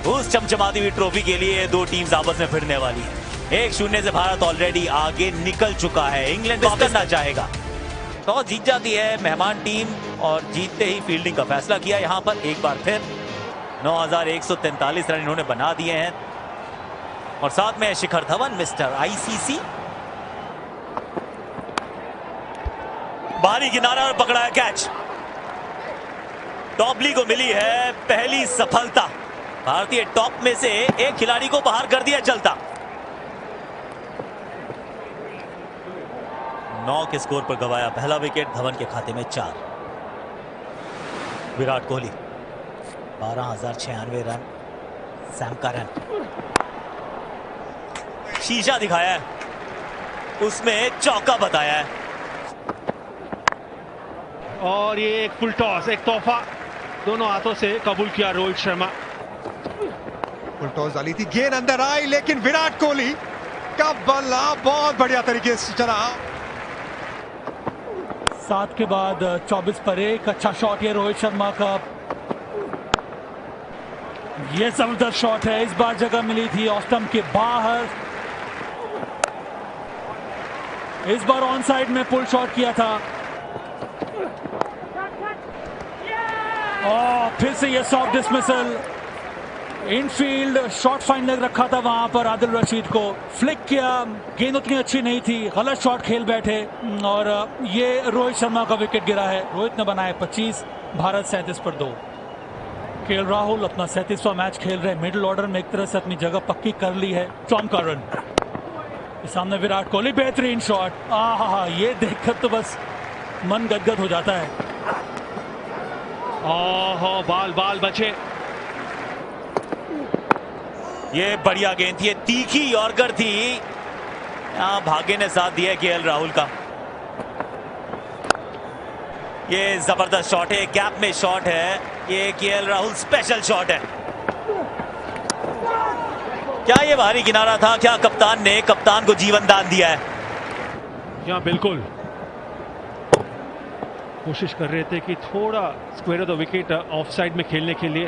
उस चमचमाती हुई ट्रॉफी के लिए दो टीम्स आपस में भिड़ने वाली है। 1-0 से भारत ऑलरेडी आगे निकल चुका है। इंग्लैंड वापस करना चाहेगा। टॉस जीत जाती है मेहमान टीम और जीतते ही फील्डिंग का फैसला किया। यहां पर एक बार फिर 9143 रन इन्होंने बना दिए हैं और साथ में शिखर धवन मिस्टर आईसीसी। बाहरी किनारा और पकड़ा है कैच। टॉपली को मिली है पहली सफलता। भारतीय टॉप में से एक खिलाड़ी को बाहर कर दिया चलता। 9 के स्कोर पर गवाया पहला विकेट। धवन के खाते में 4। Virat Kohli 12,096 run. Sam Curran शीशा दिखाया है, उसमें चौका बताया है। और ये एक फुल टॉस, एक तोहफा दोनों हाथों से कबूल किया रोहित शर्मा। फुल टॉस डाली थी, गेंद अंदर आई लेकिन विराट कोहली का बल्ला बहुत बढ़िया तरीके से चला। 7 के बाद 24 पर 1 अच्छा शॉट है रोहित शर्मा का। ये जबरदस्त शॉट है। इस बार जगह मिली थी ऑफ स्टंप के बाहर। इस बार ऑन साइड में पुल शॉट किया था और फिर से ये soft dismissal. Enfield shot final रखा था वहां पर आदिल रशीद को, फ्लिक किया, गेंद उतनी अच्छी नहीं थी, गलत शॉट खेल बैठे और ये रोहित शर्मा का विकेट गिरा है। रोहित ने बनाए 25, भारत 37 पर 2। केएल राहुल अपना 37वां मैच खेल रहे। मिडिल ऑर्डर में एक तरह से अपनी जगह पक्की कर ली है। चौका रन सामने विराट कोहली, बेहतरीन शॉट। आहा, ये देखकर तो बस मन गदगद हो जाता है। ओहो, बाल बचे। ये बढ़िया गेंद थी, ये तीखी यॉर्कर थी। यहां भाग्य ने साथ दिया केएल राहुल का। ये जबरदस्त शॉट है, गैप में शॉट है। ये केएल राहुल स्पेशल शॉट है। क्या ये बाहरी किनारा था? क्या कप्तान को जीवन दान दिया है? यहाँ बिल्कुल कोशिश कर रहे थे कि थोड़ा square of the wicket of side में खेलने के लिए।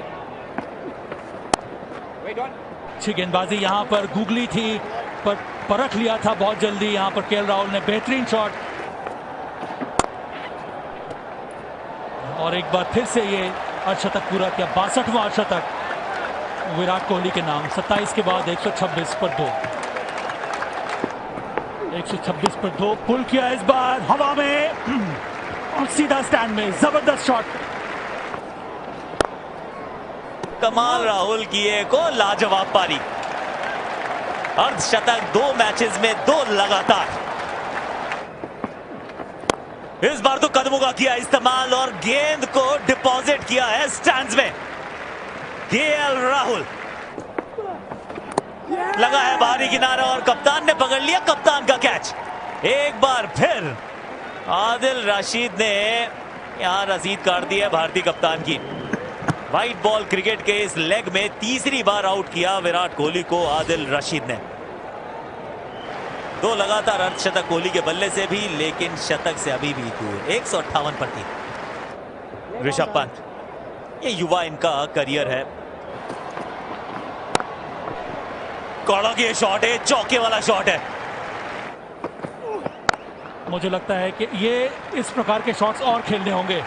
अच्छी गेंदबाजी यहां पर गुगली थी पर परख लिया था बहुत जल्दी। यहां पर केएल राहुल ने बेहतरीन शॉट और एक बार फिर से ये अर्धशतक पूरा किया। 62वां अर्धशतक विराट कोहली के नाम। 27 के बाद 126 पर 2। 126 पर 2 पुल किया इस बार हवा में और सीधा स्टैंड में। जबरदस्त शॉट। कमाल राहुल की एक और लाजवाब पारी। अर्धशतक 2 मैचेस में 2 लगातार। इस बार तो कदमों का किया इस्तेमाल और गेंद को डिपॉजिट किया है स्टैंड्स में। केएल राहुल लगा है बाहरी किनारा और कप्तान ने पकड़ लिया। कप्तान का कैच। एक बार फिर आदिल रशीद ने यहां रसीद काट दी है भारतीय कप्तान की। व्हाइट बॉल क्रिकेट के इस लेग में तीसरी बार आउट किया विराट कोहली को आदिल रशीद ने। 2 लगातार अर्धशतक कोहली के बल्ले से भी, लेकिन शतक से अभी भी दूर। 158 पर 3। ऋषभ पंत, ये युवा इनका करियर है। कड़क ये शॉट है, चौके वाला शॉट है। मुझे लगता है कि ये इस प्रकार के शॉट्स और खेलने होंगे।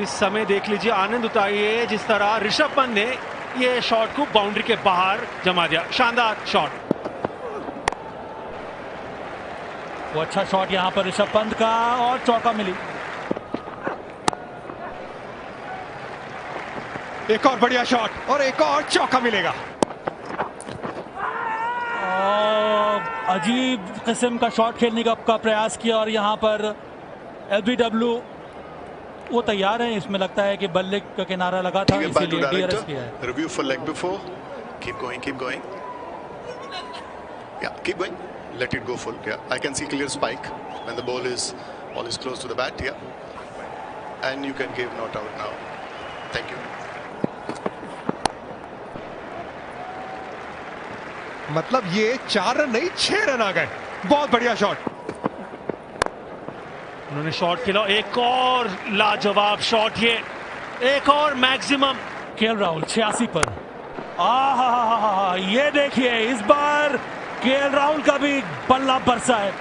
इस समय देख लीजिए, आनंद उठाइए जिस तरह ऋषभ पंत ने ये शॉट को बाउंड्री के बाहर जमा दिया। शानदार शॉट। वो अच्छा शॉट यहां पर ऋषभ पंत का और चौका मिली। एक और बढ़िया शॉट और एक और चौका मिलेगा। अजीब किस्म का शॉट खेलने का प्रयास किया और यहां पर एलबीडब्ल्यू वो तैयार है। इसमें लगता है कि बल्ले का किनारा लगा था, इसीलिए डीआरएस किया है। Review for leg before. Keep going, keep going. Yeah, keep going. Let it go full. Yeah, I can see clear spike when the ball is close to the bat. Yeah, and you can give not out now. Thank you. मतलब ये 4 run नहीं 6 run आ गए। बहुत बढ़िया shot. उन्होंने shot खेला। एक और लाजवाब शॉट। ये एक और मैक्सिमम। केएल राहुल 86 पर। ये देखिए इस बार केएल राहुल का भी बल्ला बरसा है।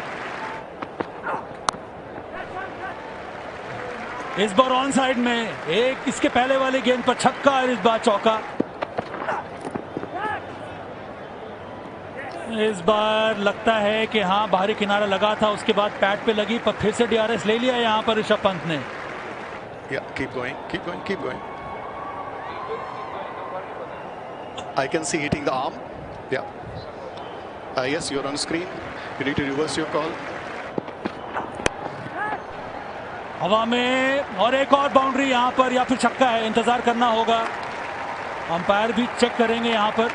इस बार ऑन साइड में एक इसके पहले वाले गेंद पर छक्का और इस बार चौका। इस बार लगता है कि हाँ बाहरी किनारा लगा था, उसके बाद पैड पे लगी, पर फिर से डीआरएस ले लिया यहाँ पर ऋषभ पंत ने। Yeah, keep going, keep going, keep going. I can see hitting the arm. Yeah. Yes, you're on screen. You need to reverse your call. हवा में और एक और बाउंड्री यहाँ पर, या फिर छक्का है, इंतजार करना होगा। अंपायर भी चेक करेंगे यहाँ पर।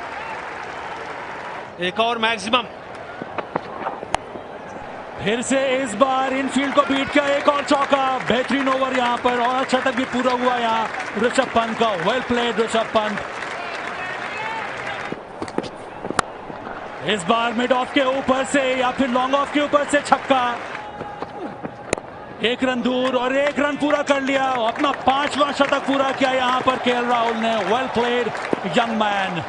एक और मैक्सिमम। फिर से इस बार इनफील्ड को बीट किया, एक और चौका। बेहतरीन ओवर यहाँ पर और अच्छा तक भी पूरा हुआ यहाँ ऋषभ पंत का। Well played Rishabh Pant. इस बार मिड ऑफ के ऊपर से या फिर लॉन्ग ऑफ के ऊपर से छक्का। एक रन दूर और एक रन पूरा कर लिया। अपना 5वां शतक पूरा किया यहाँ पर केएल राहुल ने। Well played young man.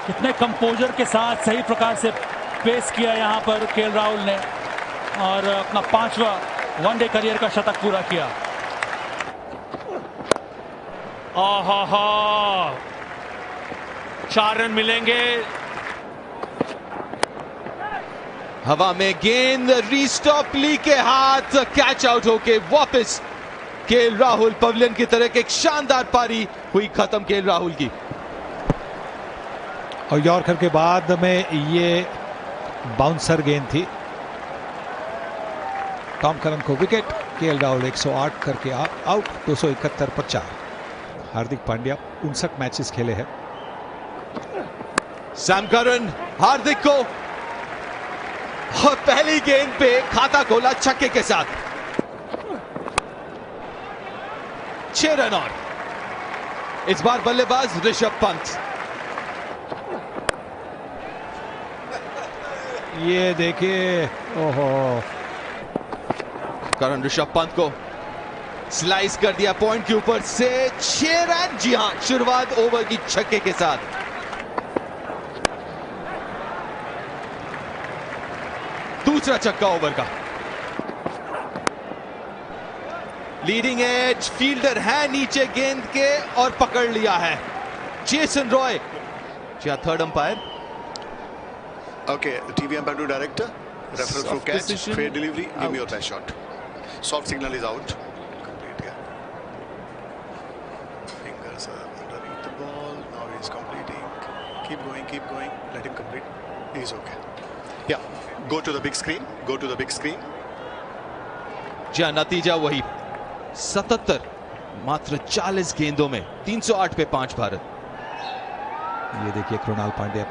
कितने कंपोजर के साथ सही प्रकार से पेश किया यहाँ पर केएल राहुल ने और अपना 5वां वनडे करियर का शतक पूरा किया। आहा 4 रन मिलेंगे। हवा में गेंद रीस्टॉप ली के हाथ, कैच आउट होके वापस केएल राहुल पवेलियन की तरफ। एक शानदार पारी हुई खत्म केएल राहुल की। और यॉर्कर के बाद में ये बाउंसर गेंद थी। टॉम करन को विकेट। केएल राहुल 108 करके आउट। 271 पर 4। हार्दिक पांड्या 59 मैचेस खेले हैं। सैम करन हार्दिक को और पहली गेंद पे खाता खोला छक्के के साथ। 6 रन और इस बार बल्लेबाज ऋषभ पंत। ये देखिए, ओहो, करण ऋषभ पंत को स्लाइस कर दिया पॉइंट के ऊपर से। 6 रन। जी हां, शुरुआत ओवर की छक्के के साथ। दूसरा छक्का ओवर का। लीडिंग एज फील्डर है नीचे गेंद के और पकड़ लिया है जेसन रॉय। जी third umpire. Okay, TV umpire to director. Reference for catch. Decision. Fair delivery. Give me your Out. best shot. Soft signal is out. Complete. Yeah. Fingers are underneath the ball. Now he's completing. Keep going. Keep going. Let him complete. He's okay. Yeah. Go to the big screen. Go to the big screen. जी नतीजा वही 77 मात्र 40 गेंदों में 308 पे 5 भारत। ये देखिए कृणाल पांड्या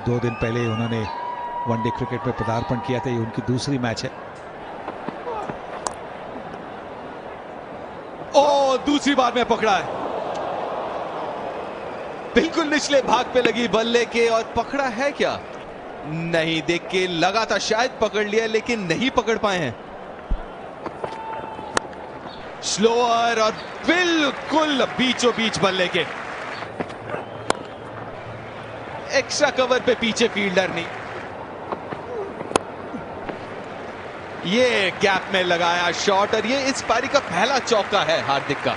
2 दिन पहले उन्होंने वनडे क्रिकेट में पदार्पण किया था। ये उनकी दूसरी मैच है। ओ दूसरी बार में पकड़ा है। बिल्कुल निचले भाग पे लगी बल्ले के और पकड़ा है क्या? नहीं, देख के लगा था शायद पकड़ लिया लेकिन नहीं पकड़ पाए हैं। स्लोअर और बिल्कुल बीचों बीच बल्ले के। एक्स्ट्रा कवर पे पीछे फील्डर नहीं। ये गैप में लगाया शॉट और ये इस पारी का पहला चौका है हार्दिक का।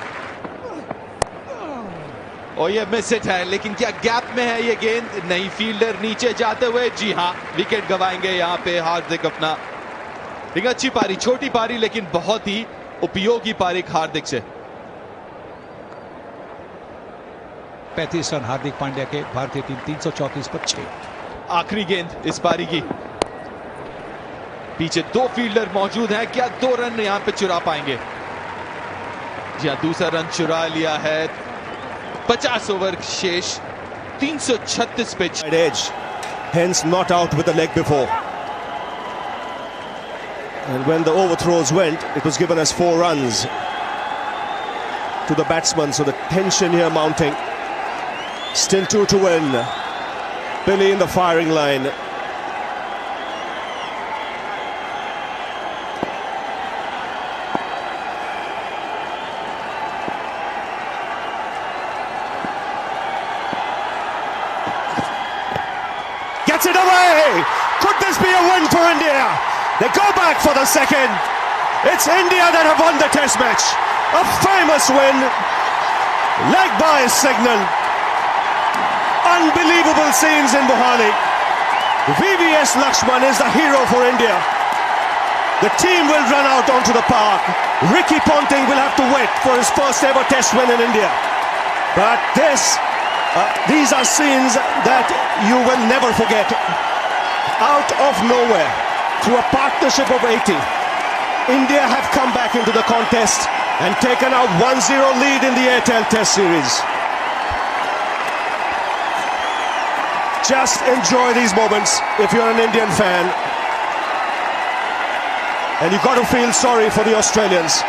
और ये मिस हिट है लेकिन क्या गैप में है ये गेंद? नहीं, फील्डर नीचे जाते हुए जी हां विकेट गवाएंगे यहां पे हार्दिक अपना। एक अच्छी पारी, छोटी पारी लेकिन बहुत ही उपयोगी पारी हार्दिक से। 35 रन हार्दिक पांड्या के। भारतीय टीम 334 पर 6। आखिरी गेंद इस पारी की। पीछे 2 फील्डर मौजूद हैं, क्या 2 रन यहां पे चुरा पाएंगे? जी हां, दूसरा रन चुरा लिया है। 50 ओवर शेष। 336 पे edge, hence not out with the leg before. And when the overthrows went, it was given as 4 runs to the batsman. So the tension here mounting. Still 2 to win. Billy in the firing line. puts it away. Could this be a win for India? They go back for the second. It's India that have won the test match. A famous win. Leg by signal. Unbelievable scenes in Mohali. VVS Lakshman is the hero for India. The team will run out onto the park. Ricky Ponting will have to wait for his first ever test win in India. But these are scenes that you will never forget. Out of nowhere, through a partnership of 80, India have come back into the contest and taken a 1-0 lead in the Airtel Test Series. Just enjoy these moments if you're an Indian fan. And you've got to feel sorry for the Australians.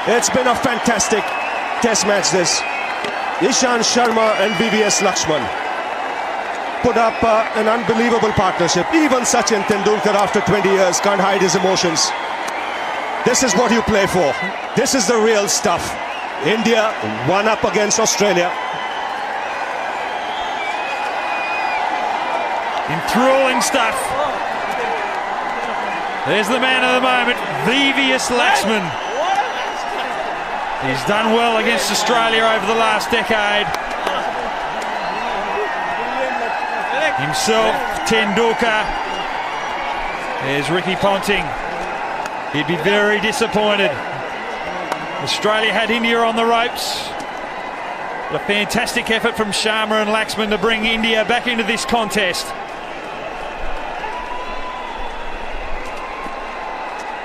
It's been a fantastic test match this. Ishant Sharma and VVS Lakshman put up an unbelievable partnership. Even Sachin Tendulkar after 20 years can't hide his emotions. This is what you play for. This is the real stuff. India won up against Australia. Enthralling stuff. There's the man of the moment, VVS Lakshman. He's done well against Australia over the last decade. Himself, Tendulkar. There's Ricky Ponting. He'd be very disappointed. Australia had India on the ropes. A fantastic effort from Sharma and Lakshman to bring India back into this contest.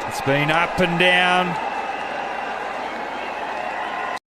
It's been up and down.